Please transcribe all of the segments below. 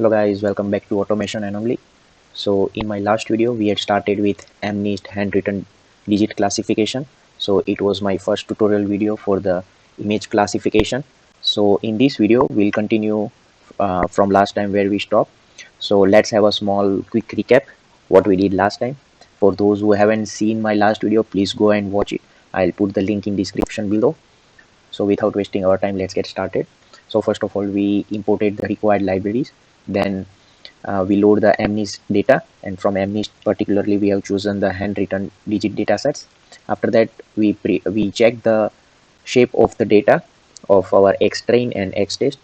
Hello guys, welcome back to Automation Anomaly. So in my last video we had started with MNIST handwritten digit classification. So it was my first tutorial video for the image classification. So in this video we'll continue from last time where we stopped. So let's have a small quick recap what we did last time. For those who haven't seen my last video, please go and watch it. I'll put the link in description below. So without wasting our time, let's get started. So first of all, we imported the required libraries. Then we load the MNIST data, and from MNIST particularly we have chosen the handwritten digit datasets. After that, we check the shape of the data of our XTrain and XTest.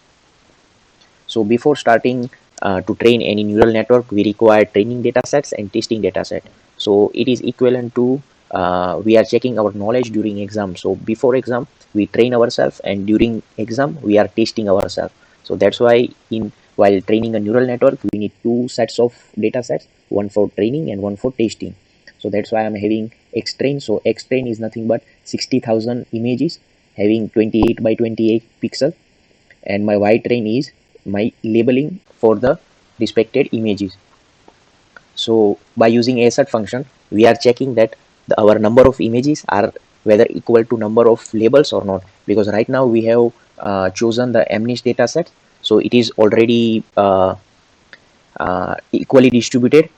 So before starting to train any neural network, we require training datasets and testing dataset. So it is equivalent to we are checking our knowledge during exam. So before exam, we train ourselves, and during exam, we are testing ourselves. So that's why while training a neural network, we need two sets of datasets, one for training and one for testing. So that's why I'm having XTrain. So XTrain is nothing but 60,000 images having 28 by 28 pixel, and my YTrain is my labeling for the respected images. So by using assert function, we are checking that our number of images are whether equal to number of labels or not, because right now we have chosen the MNIST dataset, so it is already equally distributed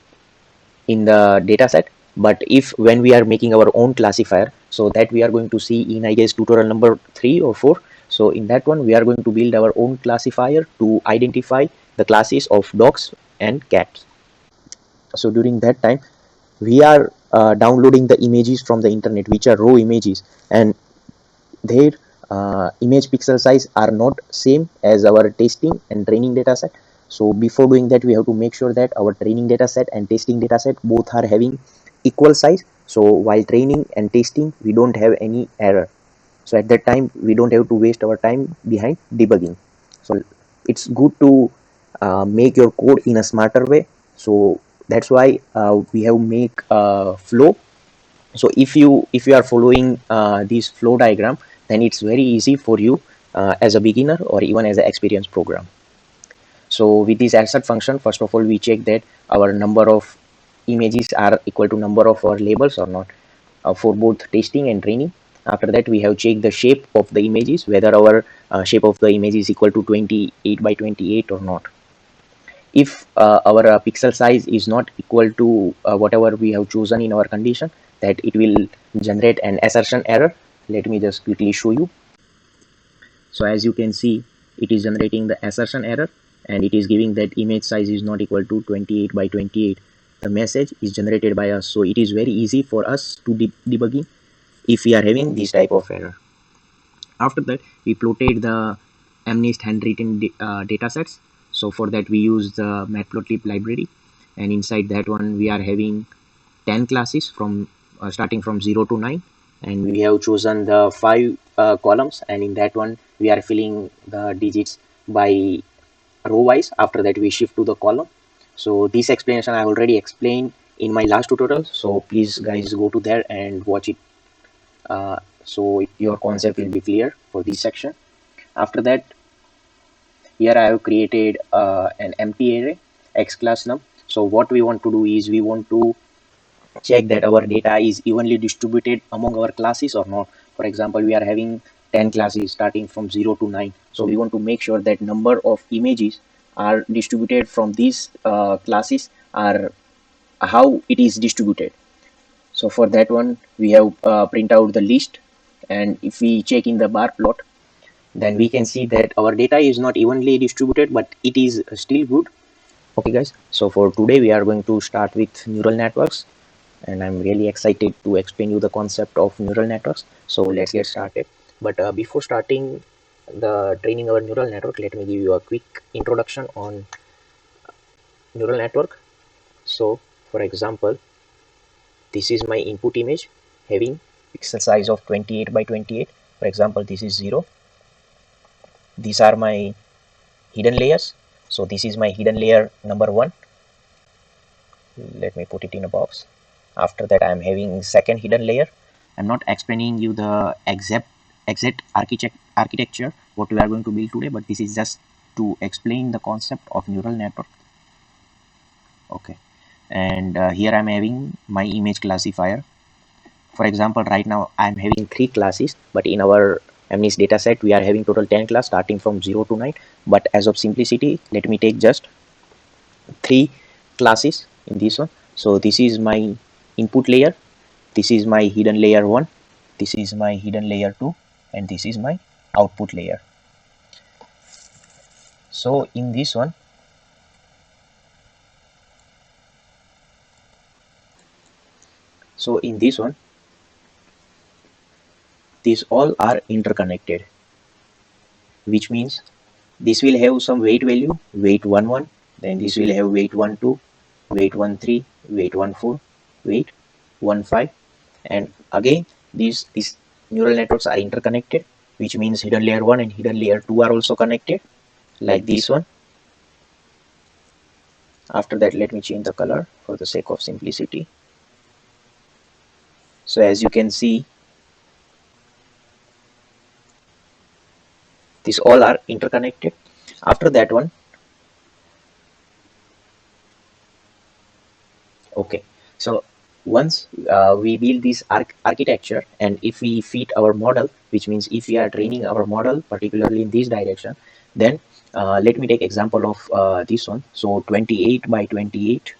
in the dataset. But if when we are making our own classifier, so that we are going to see in, I guess, tutorial number 3 or 4. So in that one we are going to build our own classifier to identify the classes of dogs and cats. So during that time we are downloading the images from the internet, which are raw images, and their image pixel size are not same as our testing and training dataset. So before doing that, we have to make sure that our training dataset and testing dataset both are having equal size. So while training and testing, we don't have any error. So at that time, we don't have to waste our time behind debugging. So it's good to make your code in a smarter way. So that's why we have make flow. So if you are following this flow diagram, then it's very easy for you as a beginner or even as an experienced program. So with this assert function, first of all we check that our number of images are equal to number of our labels or not, for both testing and training. After that, we have checked the shape of the images, whether our shape of the image is equal to 28 by 28 or not. If our pixel size is not equal to whatever we have chosen in our condition, that it will generate an assertion error. Let me just quickly show you. So as you can see, it is generating the assertion error, and it is giving that image size is not equal to 28 by 28. The message is generated by us, so it is very easy for us to debugging if we are having this type of error. After that, we plotted the MNIST handwritten datasets. So for that, we use the matplotlib library, and inside that one we are having 10 classes from starting from 0 to 9, and we have chosen the 5 columns, and in that one we are filling the digits by row wise. After that, we shift to the column. So this explanation I already explained in my last tutorial, so please guys go to there and watch it, so your concept will be clear for this section. After that, here I have created an empty array x class num. So what we want to do is we want to check that our data is evenly distributed among our classes or not. For example, we are having 10 classes starting from 0 to 9. So we want to make sure that number of images are distributed from these classes are how it is distributed. So for that one, we have print out the list, and if we check in the bar plot, then we can see that our data is not evenly distributed, but it is still good. Okay guys, so for today we are going to start with neural networks, and I'm really excited to explain you the concept of neural networks. So let's get started. But before starting the training our neural network, let me give you a quick introduction on neural network. So for example, this is my input image having pixel size of 28 by 28. For example, this is 0. These are my hidden layers. So this is my hidden layer number 1. Let me put it in a box. After that, I am having second hidden layer. I'm not explaining you the exact architecture what we are going to build today, but this is just to explain the concept of neural network. Okay, and here I'm having my image classifier. For example, right now I'm having 3 classes, but in our MNIST dataset we are having total 10 class starting from 0 to 9. But as of simplicity, let me take just 3 classes in this one. So this is my input layer, this is my hidden layer 1, this is my hidden layer 2, and this is my output layer. So in this one, these all are interconnected, which means this will have some weight value, weight 11, then this will have weight 12, weight 13, weight 14, weight 15, and again these neural networks are interconnected, which means hidden layer 1 and hidden layer 2 are also connected, like this one. After that, let me change the color for the sake of simplicity. So as you can see, these all are interconnected. After that one, okay, so once we build this architecture, and if we fit our model, which means if we are training our model particularly in this direction, then let me take example of this one. So 28 by 28,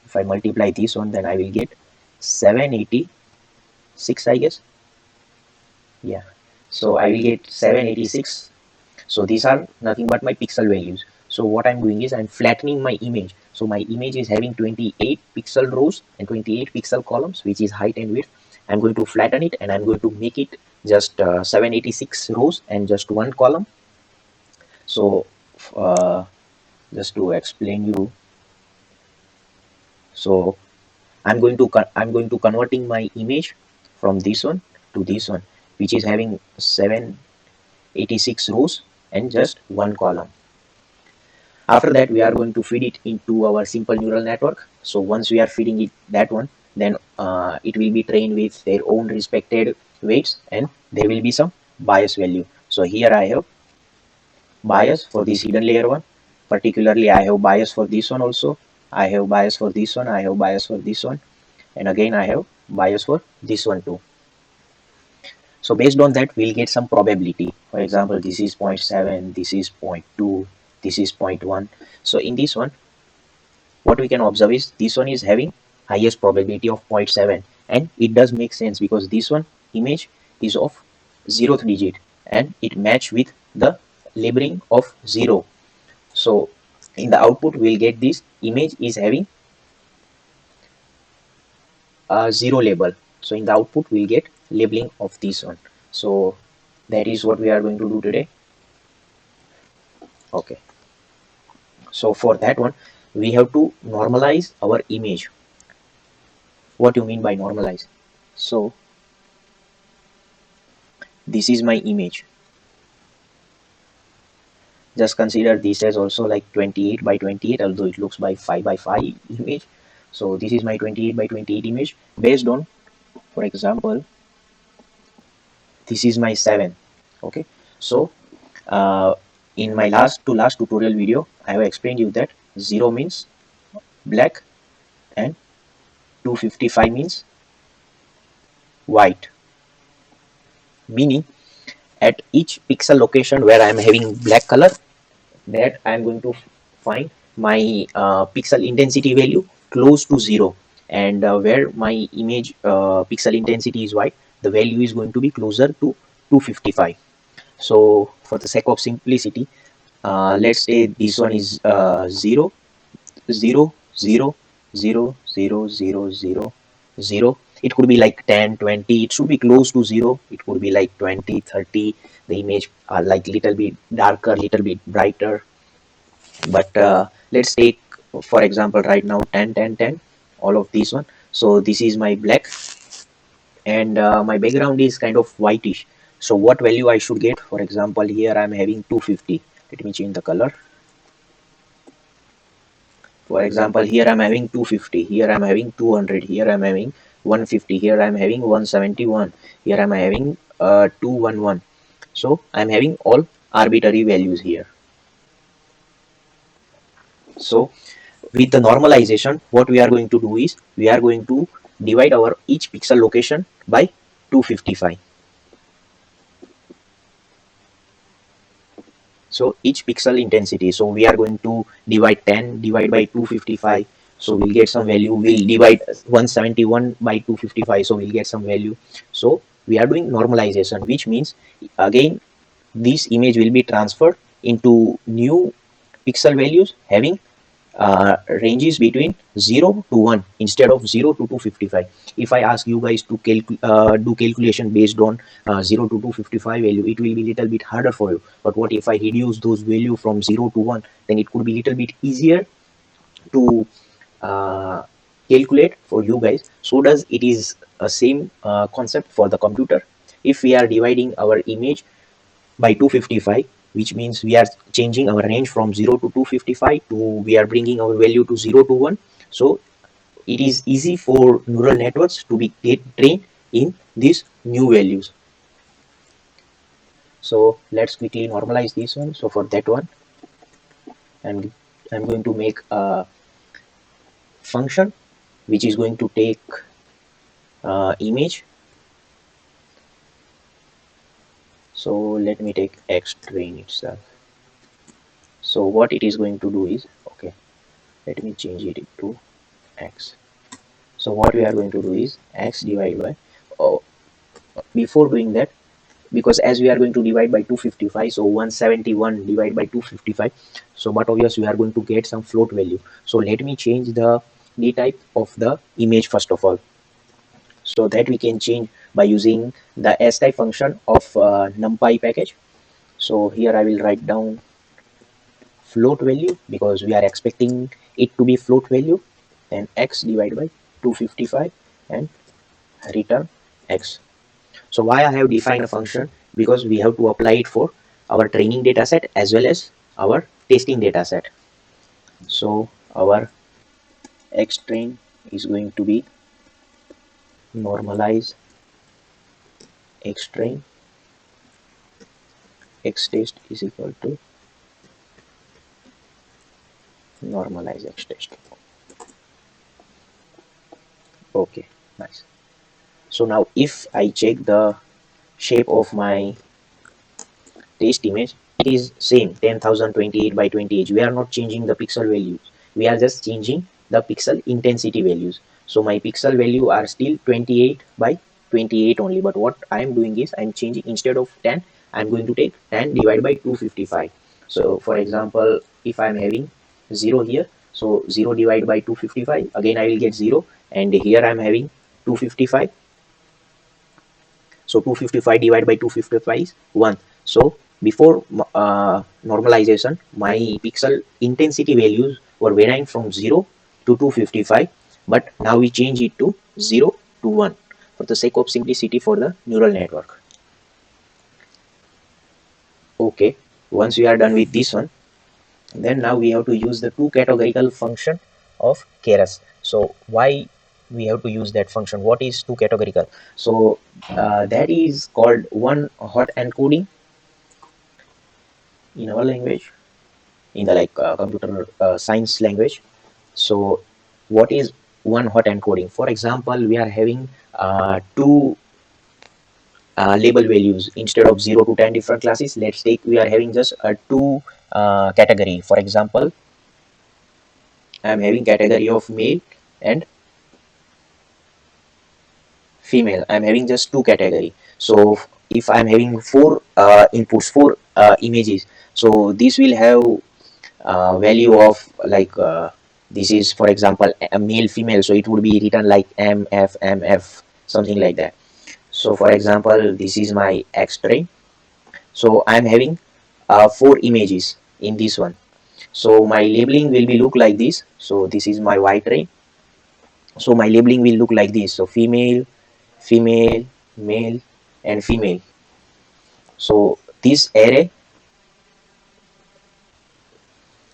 if I multiply this one, then I will get 786, I guess. Yeah, so I will get 786. So these are nothing but my pixel values. So what I'm doing is I'm flattening my image. So my image is having 28 pixel rows and 28 pixel columns, which is height and width. I'm going to flatten it and I'm going to make it just 786 rows and just one column. So just to explain you, so I'm going to converting my image from this one to this one, which is having 786 rows and just one column. After that, we are going to feed it into our simple neural network. So once we are feeding it that one, then it will be trained with their own respected weights, and there will be some bias value. So here I have bias for this hidden layer one. Particularly, I have bias for this one also. I have bias for this one. I have bias for this one. And again, I have bias for this one too. So based on that, we'll get some probability. For example, this is 0.7, this is 0.2, this is 0.1. So in this one, what we can observe is this one is having highest probability of 0.7, and it does make sense because this one image is of 0th digit and it match with the labeling of 0. So in the output, we'll get this image is having a 0 label. So in the output, we'll get labeling of this one. So that is what we are going to do today. Okay, so for that one, we have to normalize our image. What do you mean by normalize? So this is my image. Just consider this as also like 28 by 28, although it looks by 5 by 5 image. So this is my 28 by 28 image based on, for example, this is my 7. Okay, so in my last tutorial video, I have explained you that 0 means black and 255 means white, meaning at each pixel location where I am having black color, that I am going to find my pixel intensity value close to 0, and where my image pixel intensity is white, the value is going to be closer to 255. So for the sake of simplicity, let's say this one is 0 0 0 0 0 0 0 0. It could be like 10 20, it should be close to 0. It could be like 20 30. The image are like little bit darker, little bit brighter. But let's take for example right now 10 10 10, all of these one. So this is my black, and my background is kind of whitish. So what value I should get? For example, here I'm having 250. Let me change the color. For example, here I'm having 250, here I'm having 200, here I'm having 150, here I'm having 171, here I'm having 211. So I'm having all arbitrary values here. So with the normalization, what we are going to do is we are going to divide our each pixel location by 255. So each pixel intensity, so we are going to divide 10 divide by 255, so we'll get some value. We'll divide 171 by 255, so we'll get some value. So we are doing normalization, which means again this image will be transferred into new pixel values having ranges between 0 to 1 instead of 0 to 255. If I ask you guys to do calculation based on 0 to 255 value, it will be little bit harder for you. But what if I reduce those value from 0 to 1, then it could be little bit easier to uh, calculate for you guys. So does it is a same concept for the computer. If we are dividing our image by 255, which means we are changing our range from 0 to 255 to we are bringing our value to 0 to 1. So it is easy for neural networks to be get trained in these new values. So let's quickly normalize this one. So for that one, I'm going to make a function which is going to take image. So let me take x train itself. So what it is going to do is, okay, let me change it to x. So what we are going to do is x divided by, oh, before doing that, because as we are going to divide by 255, so 171 divided by 255, so but obviously we are going to get some float value. So let me change the d type of the image first of all, so that we can change by using the s type function of numpy package. So here I will write down float value because we are expecting it to be float value, then x divided by 255 and return x. So why I have defined a function? Because we have to apply it for our training data set as well as our testing data set. So our x train is going to be normalize x train, x test is equal to normalize x test. Okay, nice. So now if I check the shape of my test image, it is same 10,028 by 28. We are not changing the pixel values, we are just changing the pixel intensity values. So my pixel value are still 28 by 28 only, but what I am doing is I'm changing, instead of 10 I'm going to take 10 divided by 255. So for example, if I'm having 0 here, so 0 divided by 255, again I will get 0, and here I'm having 255, so 255 divided by 255 is 1. So before normalization, my pixel intensity values were varying from 0 to 255, but now we change it to 0 to 1 for the sake of simplicity for the neural network. Okay, once we are done with this one, then now we have to use the two categorical function of Keras. So why we have to use that function? What is two categorical? So that is called one hot encoding in our language, in the like computer science language. So what is one hot encoding? For example, we are having two label values instead of 0 to 10 different classes. Let's take we are having just a two category. For example, I am having category of male and female. I'm having just two category. So if I'm having four inputs, four images, so this will have value of like this is for example a male female, so it would be written like mf something like that. So for example, this is my x train, so I'm having four images in this one, so my labeling will be look like this. So this is my y train, so my labeling will look like this. So female, female, male and female. So this array,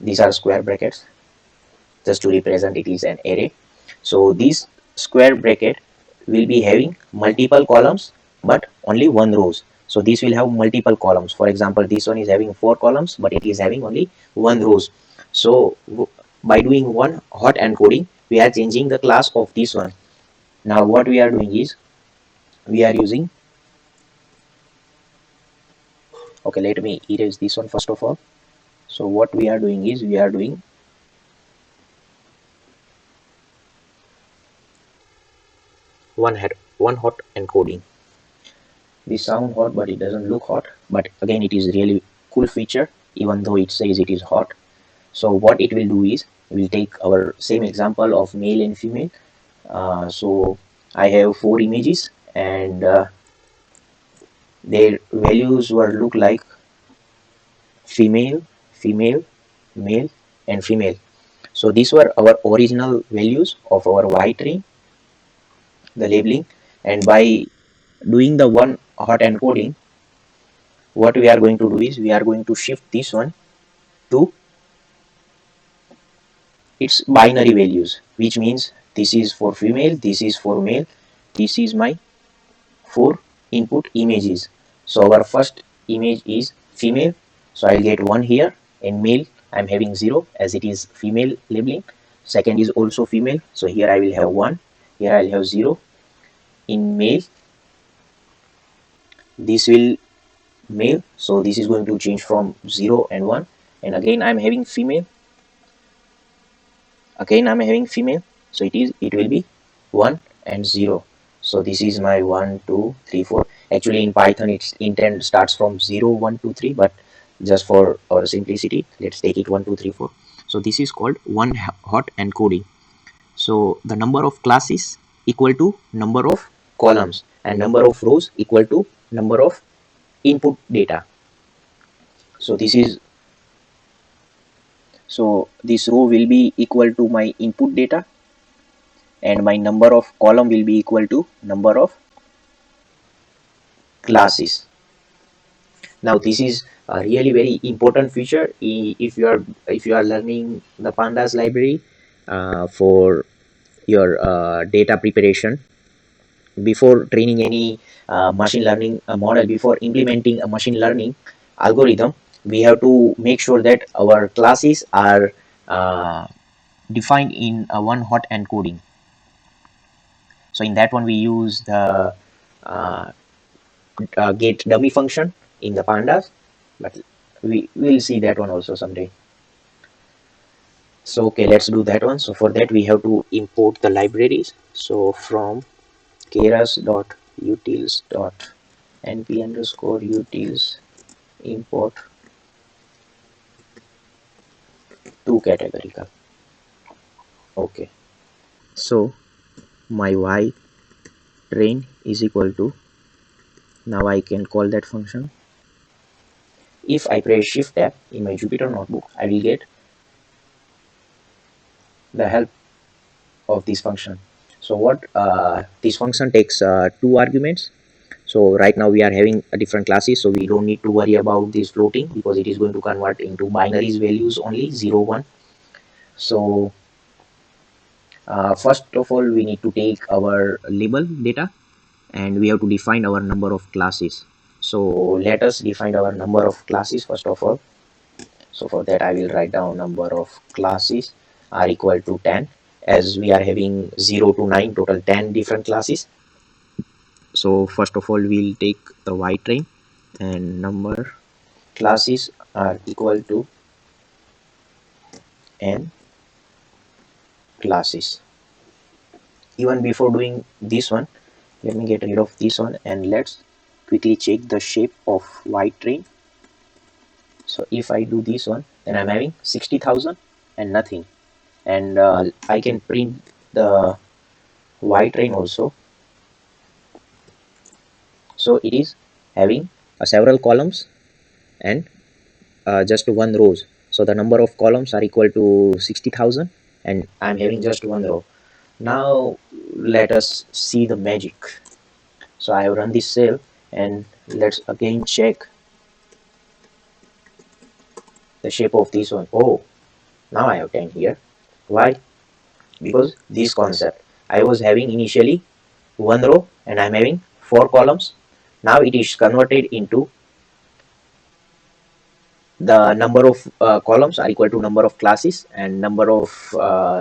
these are square brackets just to represent it is an array. So this square bracket will be having multiple columns but only one rows. So this will have multiple columns. For example, this one is having four columns but it is having only one rows. So by doing one hot encoding, we are changing the class of this one. Now what we are doing is we are using, okay, let me erase this one first of all. So what we are doing is we are doing one hot encoding. This sound hot, but it doesn't look hot. But again, it is really cool feature, even though it says it is hot. So what it will do is we will take our same example of male and female. So I have 4 images, and their values were look like female, female, male, and female. So these were our original values of our Y train, the labeling, and by doing the one hot encoding, what we are going to do is we are going to shift this one to its binary values, which means this is for female, this is for male, this is my 4 input images. So our first image is female, so I'll get 1 here, and male I'm having 0 as it is female labeling. Second is also female, so here I will have 1, here I'll have 0. In male, this will male, so this is going to change from 0 and 1, and again I'm having female, again I'm having female, so it will be 1 and 0. So this is my 1 2 3 4. Actually in Python its intent starts from 0 1 2 3, but just for our simplicity let's take it 1 2 3 4. So this is called one hot encoding. So the number of classes equal to number of columns, and number of rows equal to number of input data. So this row will be equal to my input data, and my number of column will be equal to number of classes. Now this is a really very important feature if you are learning the pandas library for your data preparation. Before training any machine learning model, before implementing a machine learning algorithm, we have to make sure that our classes are defined in a one hot encoding. So in that one we use the get dummy function in the pandas, but we will see that one also someday. So okay, let's do that one. So for that we have to import the libraries. So from keras.utils.np_utils import to categorical. Okay, so my y train is equal to, now I can call that function. If I press shift tab in my Jupyter notebook, I will get the help of this function. So what this function takes 2 arguments. So right now we are having a different classes, so we don't need to worry about this floating because it is going to convert into binaries values only 0 1. So first of all we need to take our label data, and we have to define our number of classes. So let us define our number of classes first of all. So for that I will write down number of classes are equal to 10, as we are having 0 to 9, total 10 different classes. So first of all we'll take the y train, and number classes are equal to n classes. Even before doing this one, let me get rid of this one and let's quickly check the shape of y train. So if I do this one, then I'm having 60,000 and nothing, and I can print the y train also. So it is having several columns and just one rows. So the number of columns are equal to 60,000 and I'm having just one row. Now let us see the magic. So I have run this cell, and let's again check the shape of this one. Oh, now I have 10 here. Why? Because this concept, I was having initially one row and I'm having 4 columns. Now it is converted into the number of columns are equal to number of classes, and number of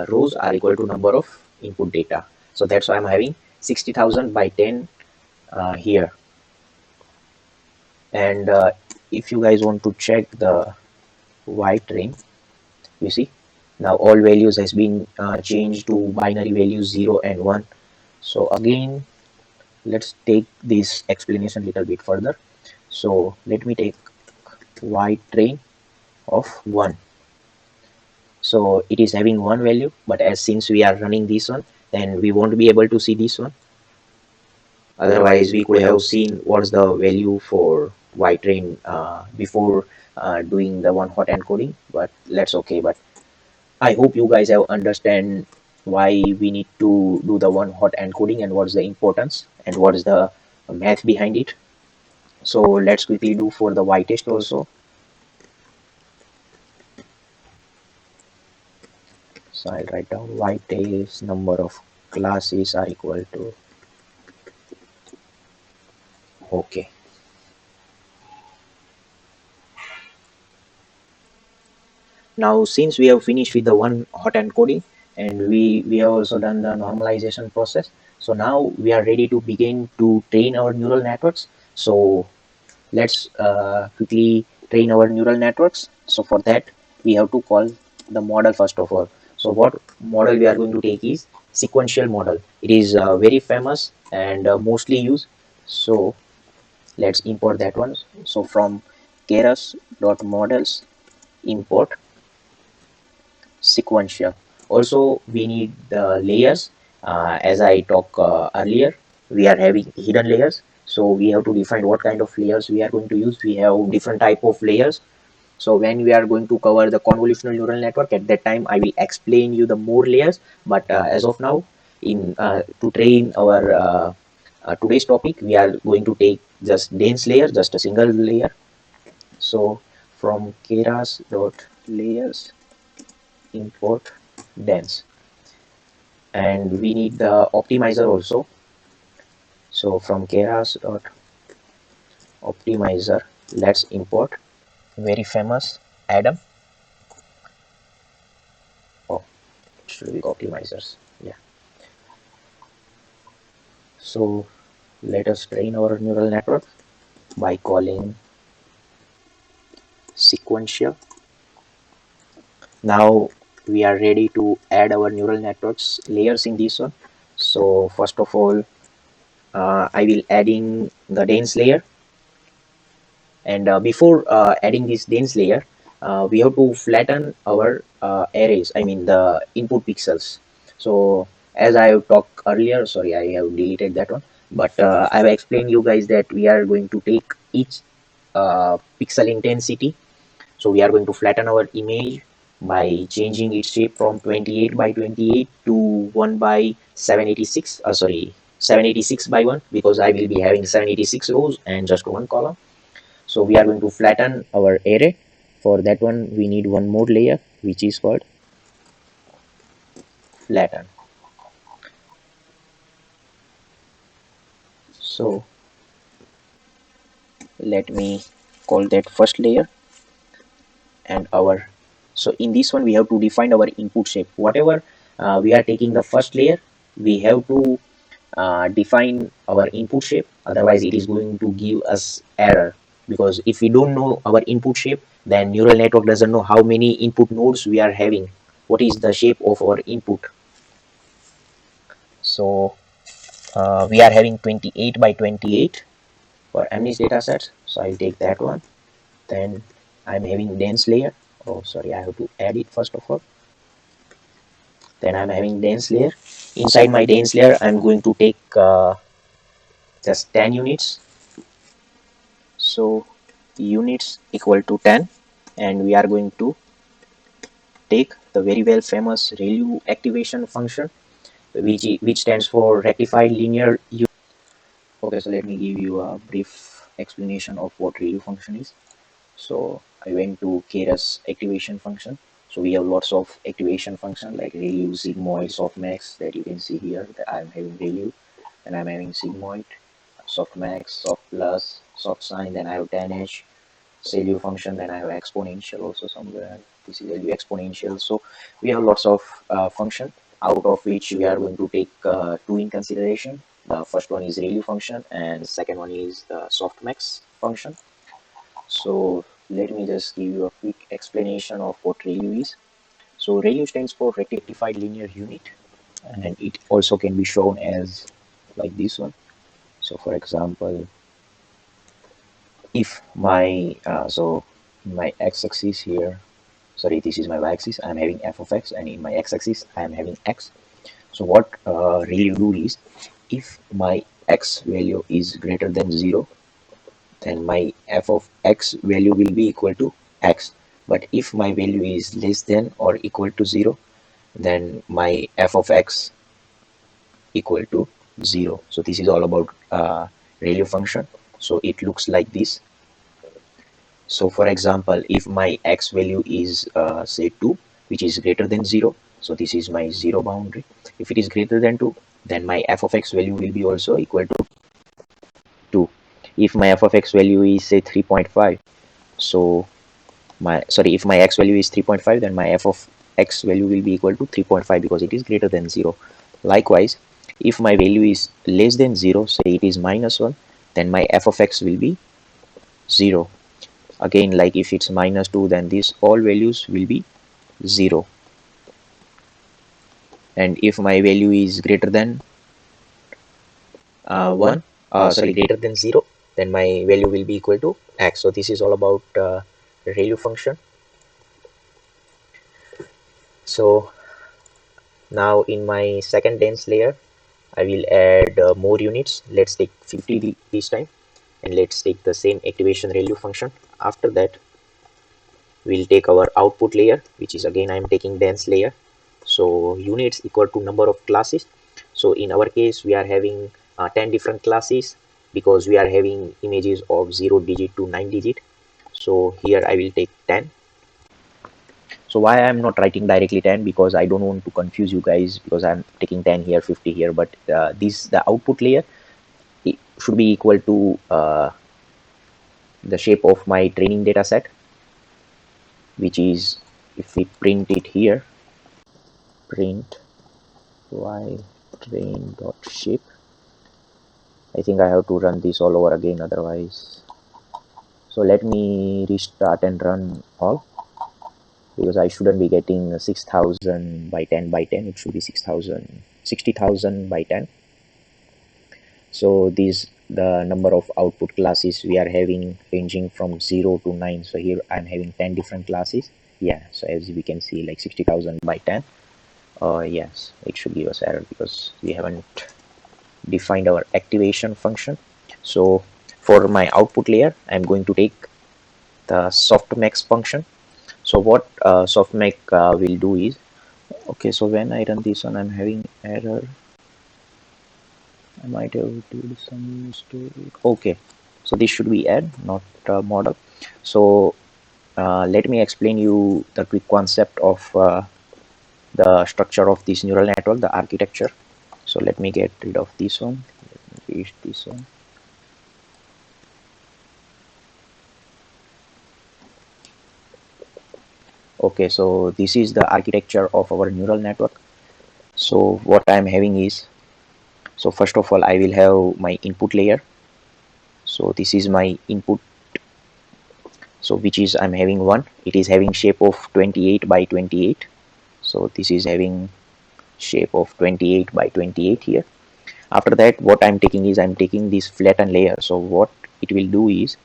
rows are equal to number of input data. So that's why I'm having 60,000 by 10 here. And if you guys want to check the Y train, you see now all values has been changed to binary values 0 and 1. So again, let's take this explanation a little bit further. So let me take Y train of 1. So it is having one value, but as since we are running this one, then we won't be able to see this one. Otherwise we could have seen what's the value for Y train before doing the one hot encoding, but that's okay. But I hope you guys have understand why we need to do the one hot encoding and what's the importance and what is the math behind it. So let's quickly do for the Y test also. So I'll write down Y test number of classes are equal to, okay. Now since we have finished with the one hot encoding, and we have also done the normalization process, so now we are ready to begin to train our neural networks. So let's quickly train our neural networks. So for that we have to call the model first of all. So what model we are going to take is sequential model. It is very famous and mostly used. So let's import that one. So from keras.models import sequential. Also we need the layers. As I talked earlier, we are having hidden layers, so we have to define what kind of layers we are going to use. We have different type of layers. So when we are going to cover the convolutional neural network, at that time I will explain you the more layers. But as of now, in to train our today's topic, we are going to take just dense layer, just a single layer. So from keras dot layers import dense, and we need the optimizer also. So from keras dot optimizer, let's import very famous Adam. Oh, it should be optimizers. Yeah. So let us train our neural network by calling sequential. Now we are ready to add our neural networks layers in this one. So first of all, I will adding the dense layer. And before adding this dense layer, we have to flatten our arrays, I mean the input pixels. So as I have talked earlier, sorry, I have deleted that one, but I have explained you guys that we are going to take each pixel intensity. So we are going to flatten our image by changing its shape from 28 by 28 to 1 by 786, sorry, 786 by 1, because I will be having 786 rows and just one column. So we are going to flatten our array. For that one we need one more layer, which is called flatten. So let me call that first layer. And our, so in this one we have to define our input shape. Whatever we are taking the first layer, we have to define our input shape, otherwise it is going to give us error. Because if we don't know our input shape, then neural network doesn't know how many input nodes we are having, what is the shape of our input. So we are having 28 by 28 for MNIST datasets, so I'll take that one. Then I'm having dense layer. Oh sorry, I have to add it first of all. Then I'm having dense layer. Inside my dense layer I'm going to take just 10 units. So units equal to 10, and we are going to take the very well famous ReLU activation function, which stands for rectified linear. Okay, so let me give you a brief explanation of what ReLU function is. So I went to Keras activation function. So we have lots of activation function like ReLU, sigmoid, softmax that you can see here. That I'm having ReLU, and I'm having sigmoid, softmax, soft plus, soft sign. Then I have 10H, value function, then I have exponential also somewhere. This is value exponential. So we have lots of function, out of which we are going to take two in consideration. The first one is ReLU function and the second one is the softmax function. So let me just give you a quick explanation of what ReLU is. So ReLU stands for rectified linear unit, and it also can be shown as like this one. So for example, if my so in my x-axis here, sorry, this is my y-axis, I'm having f of x, and in my x-axis I'm having x. So what really do is, if my x value is greater than 0, then my f of x value will be equal to x. But if my value is less than or equal to 0, then my f of x equal to 0. So this is all about ReLU function. So it looks like this. So for example, if my x value is say 2, which is greater than 0, so this is my 0 boundary. If it is greater than 2, then my f of x value will be also equal to 2. If my f of x value is say 3.5, so if my x value is 3.5, then my f of x value will be equal to 3.5 because it is greater than 0. Likewise, if my value is less than 0, say it is -1, then my f of x will be 0. Again, like if it's -2, then these all values will be 0. And if my value is greater than 1, greater than 0, then my value will be equal to x. So this is all about ReLU function. So now in my second dense layer, I will add more units. Let's take 50 this time, and let's take the same activation ReLU function. After that, we'll take our output layer, which is again I'm taking dense layer. So units equal to number of classes. So in our case, we are having 10 different classes because we are having images of 0 digit to 9 digit. So here I will take 10. So why I'm not writing directly 10, because I don't want to confuse you guys, because I'm taking 10 here, 50 here, but the output layer, it should be equal to the shape of my training data set, which is, if we print it here, print y train dot shape. I think I have to run this all over again otherwise. So let me restart and run all, because I shouldn't be getting 6000 by 10 by 10. It should be 60,000 by 10. So these the number of output classes we are having, ranging from 0 to 9. So here I'm having 10 different classes. Yeah, so as we can see, like 60,000 by 10. Yes, it should give us error because we haven't defined our activation function. So for my output layer, I'm going to take the softmax function. So what softmax will do is, okay, so when I run this one, I'm having error. I might have did some mistake. Okay, so this should be add, not model. So let me explain you the quick concept of the structure of this neural network, the architecture. So let me get rid of this one. Let me paste this one. Okay, so this is the architecture of our neural network. So what I'm having is, so first of all, I will have my input layer. So this is my input, so which is I'm having 1. It is having shape of 28 by 28. So this is having shape of 28 by 28 here. After that, what I'm taking is, I'm taking this flattened layer. So what it will do is,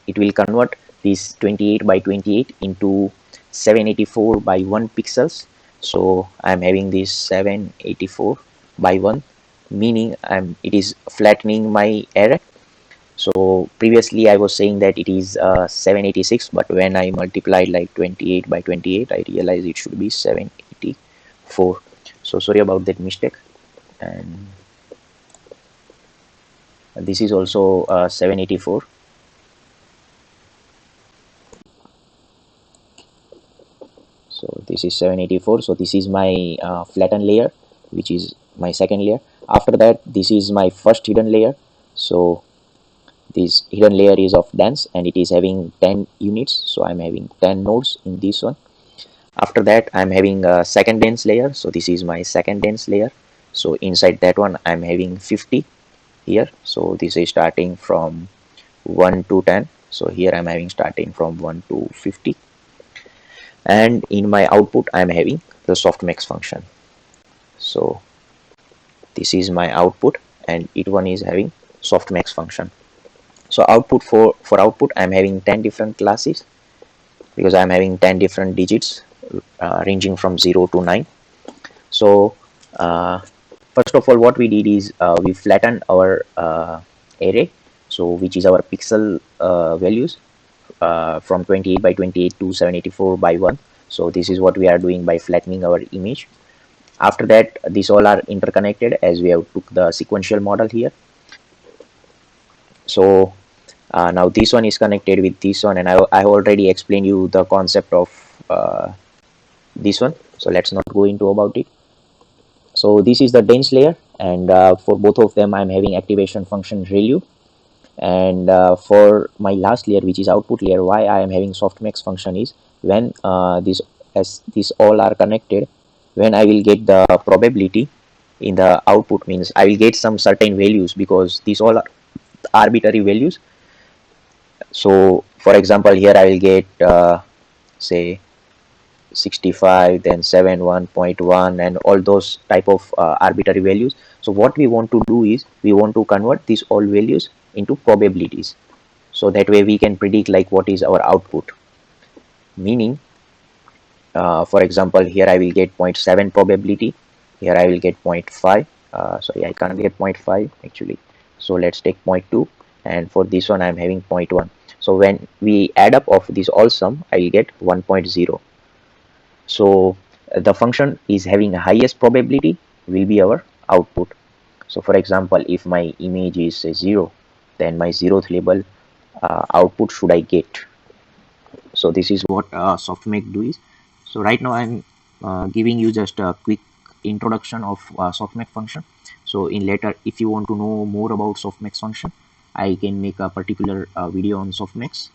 it will convert this 28 by 28 into 784 by 1 pixels. So I'm having this 784 by 1, meaning it is flattening my array. So previously I was saying that it is 786, but when I multiplied like 28 by 28, I realized it should be 784. So sorry about that mistake. And this is also 784. So this is 784. So this is my flattened layer, which is my second layer. After that, this is my first hidden layer. So this hidden layer is of dense and it is having 10 units, so I'm having 10 nodes in this one. After that I'm having a second dense layer, so this is my second dense layer. So inside that one I'm having 50 here, so this is starting from 1 to 10, so here I'm having starting from 1 to 50. And in my output I'm having the softmax function. So this is my output and it one is having softmax function. So output for output I'm having 10 different classes because I'm having 10 different digits ranging from 0 to 9. So uh, first of all what we did is we flattened our array, so which is our pixel values from 28 by 28 to 784 by 1. So this is what we are doing by flattening our image. After that these all are interconnected as we have took the sequential model here. So now this one is connected with this one, and I already explained you the concept of this one, so let's not go into about it. So this is the dense layer, and for both of them I'm having activation function ReLU. And for my last layer, which is output layer, why I am having softmax function is when these all are connected, when I will get the probability in the output, means I will get some certain values because these all are arbitrary values. So for example here I will get say 65, then 71.1, and all those type of arbitrary values. So what we want to do is we want to convert these all values into probabilities, so that way we can predict like what is our output. Meaning for example here I will get zero point 0.7 probability, here I will get 0.5, sorry I can't get 0.5 actually, so let's take 0.2, and for this one I'm having 0.1. So when we add up of this all sum I will get 1.0. So the function is having a highest probability will be our output. So for example if my image is 0, then my 0th label output should I get. So this is what softmax do is. So right now I'm giving you just a quick introduction of softmax function. So in later if you want to know more about softmax function, I can make a particular video on softmax.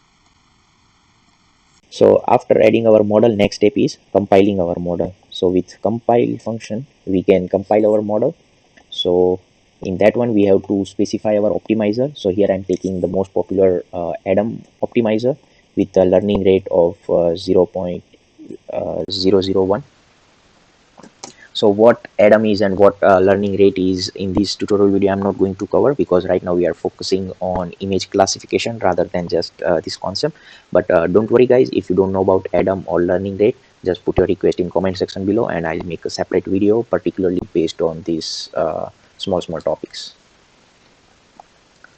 So after adding our model, next step is compiling our model. So with compile function we can compile our model. So in that one we have to specify our optimizer. So here I'm taking the most popular Adam optimizer with the learning rate of 0.001. So what Adam is and what learning rate is in this tutorial video I'm not going to cover, because right now we are focusing on image classification rather than just this concept. But don't worry guys, if you don't know about Adam or learning rate, just put your request in comment section below and I'll make a separate video particularly based on these small topics.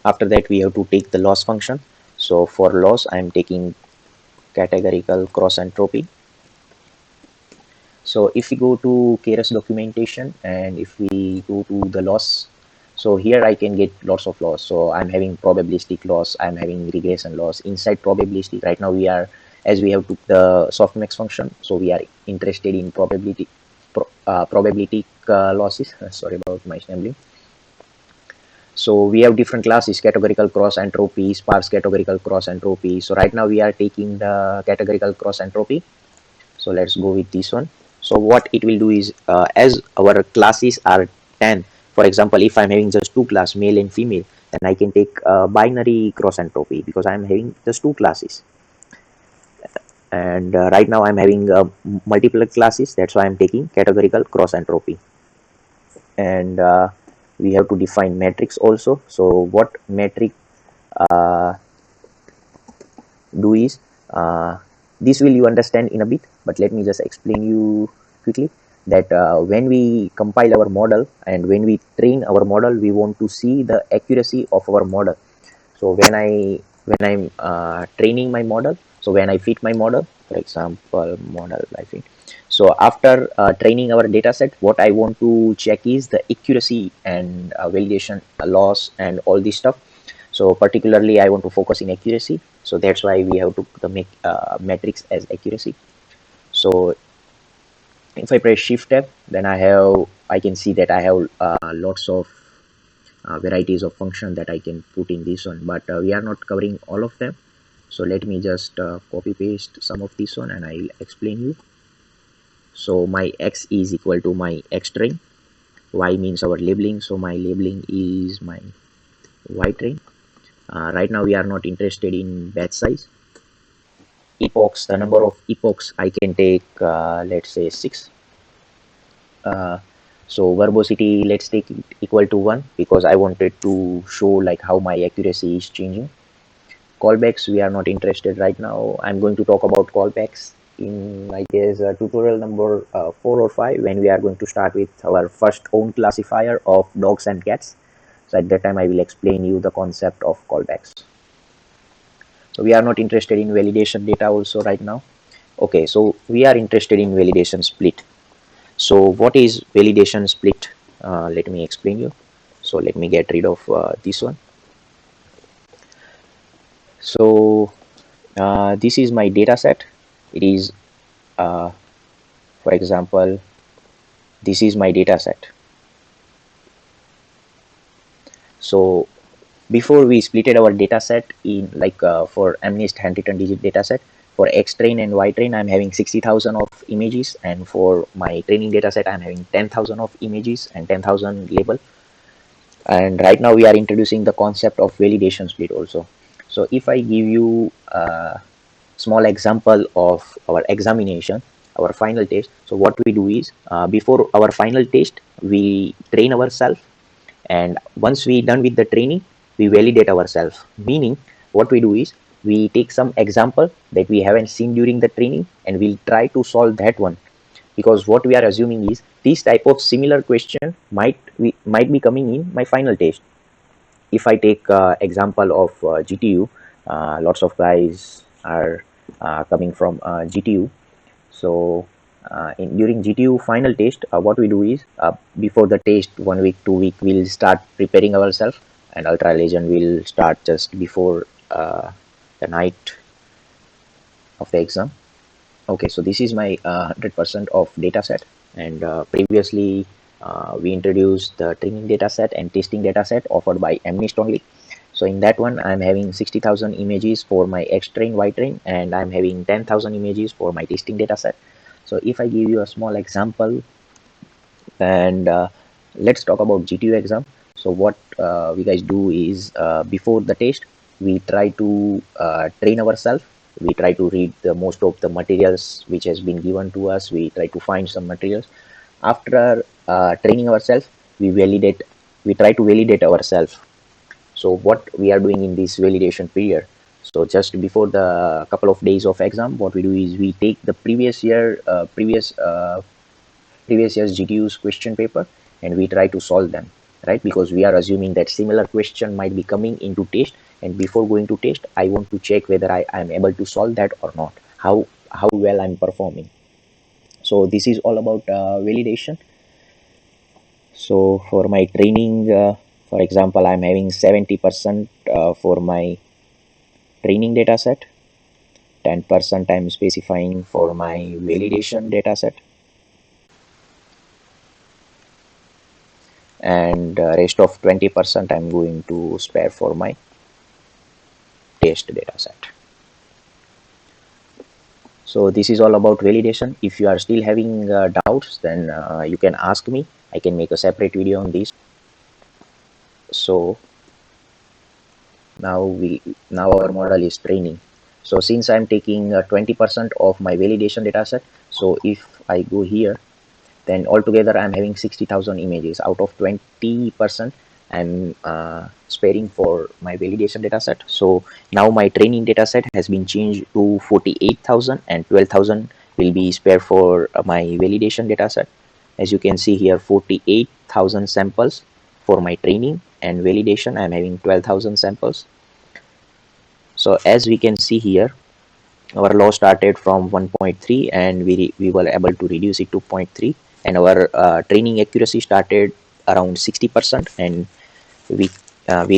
After that we have to take the loss function. So for loss I'm taking categorical cross entropy. So if we go to Keras documentation and if we go to the loss, so here I can get lots of loss. So I'm having probabilistic loss, I'm having regression loss. Inside probabilistic, right now we are, as we have took the softmax function, so we are interested in probabilistic losses. Sorry about my stumbling. So we have different classes: categorical cross entropy, sparse categorical cross entropy. So right now we are taking the categorical cross entropy. So let's go with this one. So what it will do is as our classes are 10, for example if I'm having just two class, male and female, then I can take binary cross entropy because I'm having just two classes. And right now I'm having multiple classes, that's why I'm taking categorical cross entropy. And we have to define matrix also. So what metric uh, do is this will you understand in a bit, but let me just explain you quickly that when we compile our model and when we train our model, we want to see the accuracy of our model. So when I'm training my model, so when I fit my model, for example model I fit, so after training our data set, what I want to check is the accuracy and validation loss and all this stuff. So particularly I want to focus in accuracy, so that's why we have to the matrix as accuracy. So if I press shift tab, then I can see that I have lots of varieties of function that I can put in this one, but we are not covering all of them. So let me just copy paste some of this one and I'll explain you. So my x is equal to my x train, y means our labeling, so my labeling is my y train. Right now we are not interested in batch size. Epochs, the number of epochs I can take, let's say 6. So verbosity, let's take it equal to 1 because I wanted to show like how my accuracy is changing. Callbacks, we are not interested right now. I'm going to talk about callbacks in, I guess, tutorial number 4 or 5, when we are going to start with our first own classifier of dogs and cats. So at that time I will explain you the concept of callbacks. So we are not interested in validation data also right now. Okay, so we are interested in validation split. So what is validation split? Let me explain you. So let me get rid of this one. So this is my data set. It is, for example, this is my data set. So before we splitted our data set in like for MNIST handwritten digit data set, for X train and Y train, I'm having 60,000 of images, and for my training data set, I'm having 10,000 of images and 10,000 label. And right now we are introducing the concept of validation split also. So if I give you a small example of our examination, our final test, so what we do is before our final test we train ourselves, and once we done with the training we validate ourselves, meaning what we do is we take some example that we haven't seen during the training and we'll try to solve that one, because what we are assuming is this type of similar question might be coming in my final test. If I take example of GTU, lots of guys are coming from GTU. So during GTU final test, what we do is before the test 1 week, 2 week, we'll start preparing ourselves, and Ultra Legend will start just before the night of the exam. Okay, so this is my 100% of data set, and previously we introduced the training data set and testing data set offered by MNIST only. So in that one I'm having 60,000 images for my X train, Y train, and I'm having 10,000 images for my testing data set. So if I give you a small example, and let's talk about GTU exam. So what we guys do is before the test we try to train ourselves. We try to read the most of the materials which has been given to us. We try to find some materials. After training ourselves, we try to validate ourselves. So what we are doing in this validation period, so just before the couple of days of exam, what we do is we take the previous year's GTU's question paper and we try to solve them, right? Because we are assuming that similar question might be coming into test, and before going to test I want to check whether I am able to solve that or not, how well I'm performing. So this is all about validation. So for my training, for example, I'm having 70% for my training data set, 10% I'm specifying for my validation data set, and rest of 20% I'm going to spare for my test data set. So this is all about validation. If you are still having doubts, then you can ask me. I can make a separate video on this. So now our model is training. So since I'm taking 20% of my validation data set, so if I go here, then altogether I'm having 60,000 images. Out of 20% I'm sparing for my validation data set. So now my training data set has been changed to 48,000, and 12,000 will be spared for my validation data set. As you can see here, 48,000 samples for my training, and validation I'm having 12,000 samples. So as we can see here, our loss started from 1.3 and we were able to reduce it to 0.3, and our training accuracy started around 60%, and we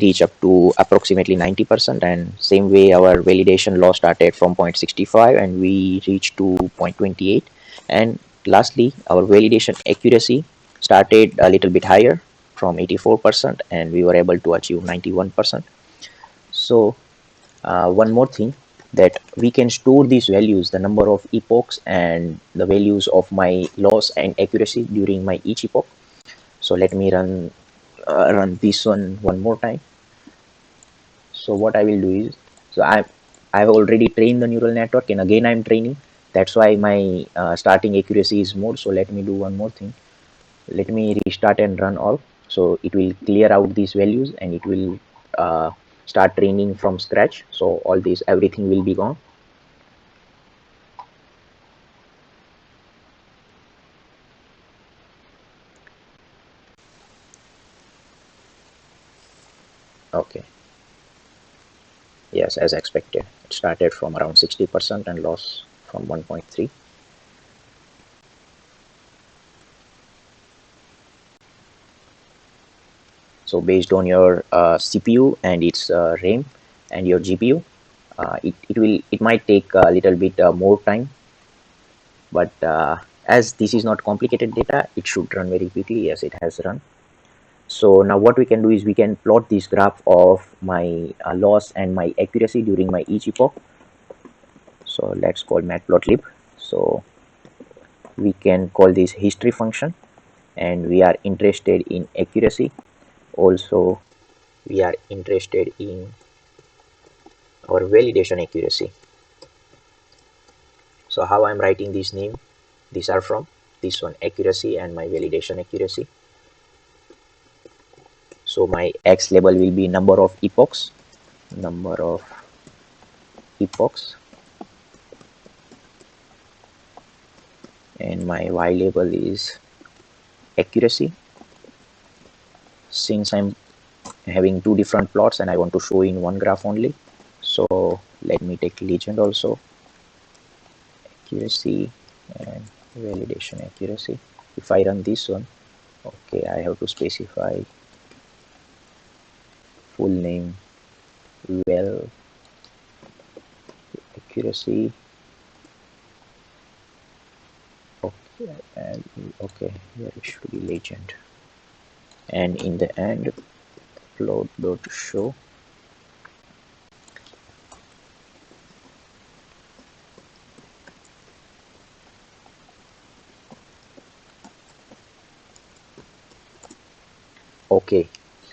reach up to approximately 90%, and same way our validation loss started from 0.65 and we reached to 0.28, and lastly our validation accuracy started a little bit higher from 84% and we were able to achieve 91%. So one more thing, that we can store these values, the number of epochs and the values of my loss and accuracy during my each epoch. So let me run this one more time. So what I will do is, so I've already trained the neural network and again I'm training. That's why my starting accuracy is more. So let me do one more thing. Let me restart and run all. So it will clear out these values and it will start training from scratch. So all this, everything will be gone. Okay. Yes, as expected. It started from around 60% and lost from 1.3. So based on your CPU and its RAM and your GPU, it might take a little bit more time, but as this is not complicated data, it should run very quickly. Yes, it has run. So now what we can do is we can plot this graph of my loss and my accuracy during my each epoch. So let's call matplotlib. So we can call this history function, and we are interested in accuracy. Also, we are interested in our validation accuracy. So how I'm writing this name, these are from this one, accuracy and my validation accuracy. So my X label will be number of epochs, number of epochs, and my Y label is accuracy. Since I'm having two different plots and I want to show in one graph only, so let me take legend also, accuracy and validation accuracy. If I run this one, okay, I have to specify full name, well, accuracy, okay, and okay, here it should be legend, and in the end plot dot show. Okay,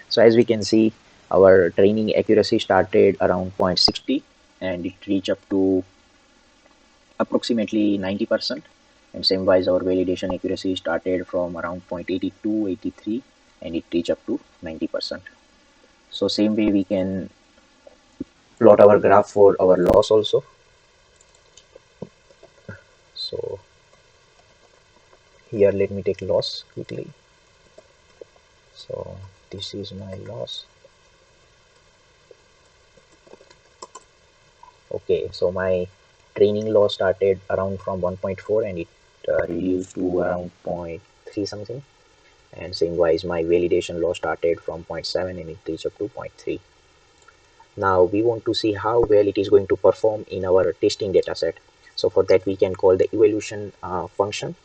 so as we can see, our training accuracy started around 0.60 and it reached up to approximately 90%, and same wise our validation accuracy started from around 0.82 83 and it reached up to 90%. So same way we can plot our graph for our loss also. So here let me take loss quickly. So this is my loss. Okay, so my training loss started around from 1.4 and it reduced to around zero point 0.3 something, and same wise my validation loss started from 0.7 and it reached up to 0.3. Now we want to see how well it is going to perform in our testing data set. So for that we can call the evaluation function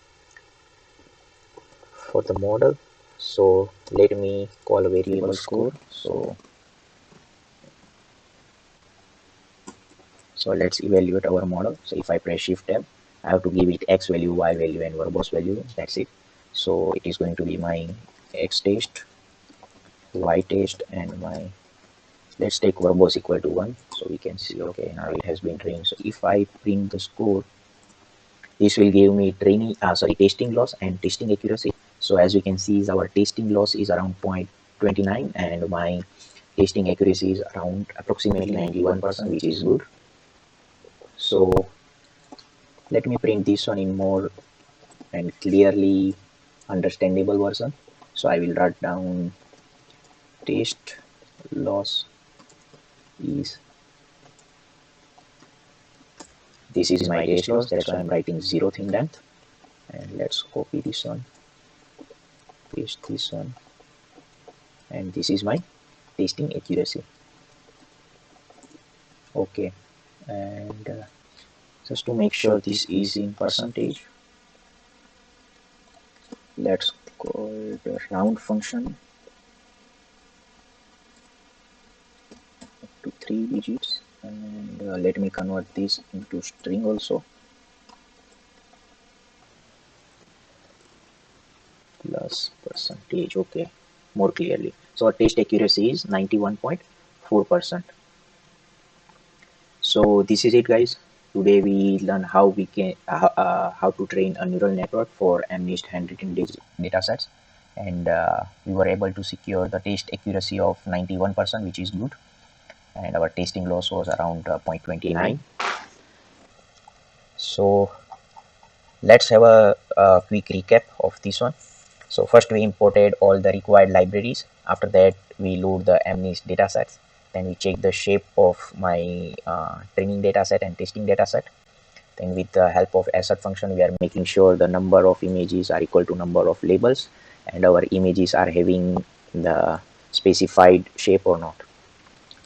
for the model. So let me call a variable score. So let's evaluate our model. So if I press shift tab, I have to give it x value, y value and verbose value. That's it. So it is going to be my x test, y test, and my, let's take verbose equal to 1. So we can see, okay, now it has been trained. So if I print the score, this will give me testing loss and testing accuracy. So as we can see, is our testing loss is around 0.29 and my testing accuracy is around approximately 91%, which is good. So let me print this one in more and clearly understandable version. So I will write down test loss is, this is my test loss, that's why I'm writing 0th in length. And let's copy this one, paste this one, and this is my testing accuracy. Okay, and just to make sure this is in percentage, let's call the round function digits, and let me convert this into string also. Plus percentage, okay, more clearly. So our test accuracy is 91.4%. So this is it, guys. Today we learn how we can how to train a neural network for MNIST handwritten datasets, and we were able to secure the test accuracy of 91%, which is good, and our testing loss was around 0.29. So let's have a quick recap of this one. So first we imported all the required libraries. After that we load the MNIST datasets. Then we check the shape of my training dataset and testing dataset. Then with the help of assert function, we are making sure the number of images are equal to number of labels, and our images are having the specified shape or not.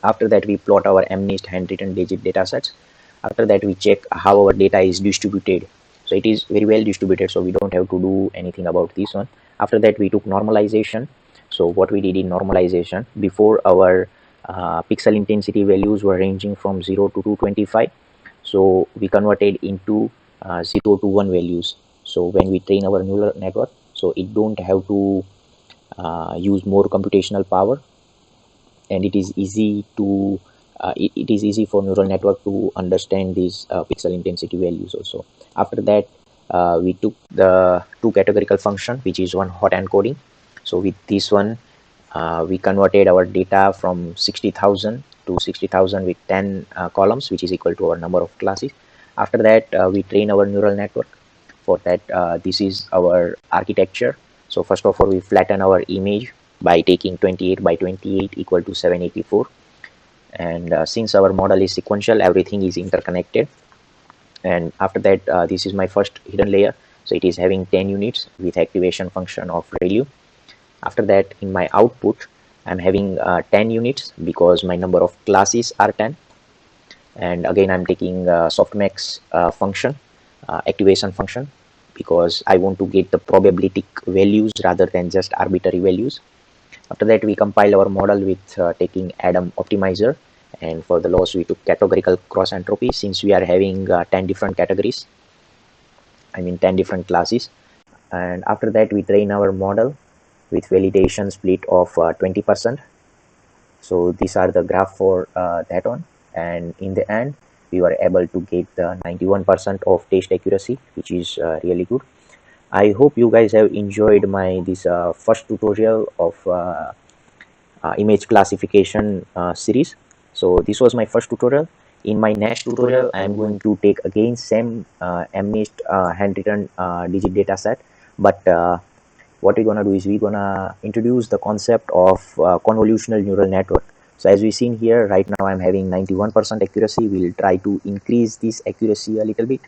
After that we plot our MNIST handwritten digit datasets. After that we check how our data is distributed. So it is very well distributed, so we don't have to do anything about this one. After that we took normalization. So what we did in normalization, before our pixel intensity values were ranging from 0 to 225, so we converted into 0 to 1 values. So when we train our neural network, so it don't have to use more computational power, and it is easy to it is easy for neural network to understand these pixel intensity values also. After that we took the two categorical function, which is one hot encoding. So with this one we converted our data from 60,000 to 60,000 with 10 columns, which is equal to our number of classes. After that we train our neural network. For that this is our architecture. So first of all we flatten our image by taking 28 by 28 equal to 784, and since our model is sequential, everything is interconnected. And after that this is my first hidden layer. So it is having 10 units with activation function of ReLU. After that in my output I'm having 10 units because my number of classes are 10. And again I'm taking softmax function, activation function, because I want to get the probabilistic values rather than just arbitrary values. After that we compile our model with taking Adam optimizer, and for the loss we took categorical cross entropy, since we are having 10 different categories, I mean 10 different classes. And after that we train our model with validation split of 20%. So these are the graph for that one, and in the end we were able to get the 91% of test accuracy, which is really good. I hope you guys have enjoyed my this first tutorial of image classification series. So this was my first tutorial. In my next tutorial I am going to take again same MNIST handwritten digit data set, but what we're gonna do is we're gonna introduce the concept of convolutional neural network. So as we seen here, right now I'm having 91% accuracy. We'll try to increase this accuracy a little bit,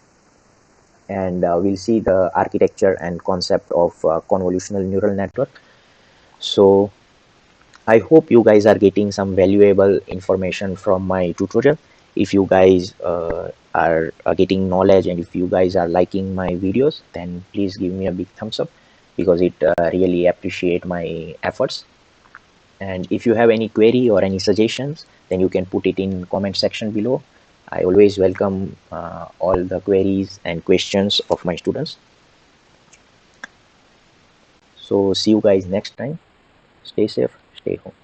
and we'll see the architecture and concept of convolutional neural network. So I hope you guys are getting some valuable information from my tutorial. If you guys are getting knowledge, and if you guys are liking my videos, then please give me a big thumbs up, because it really appreciate my efforts. And if you have any query or any suggestions, then you can put it in comment section below. I always welcome all the queries and questions of my students. So see you guys next time. Stay safe, stay home.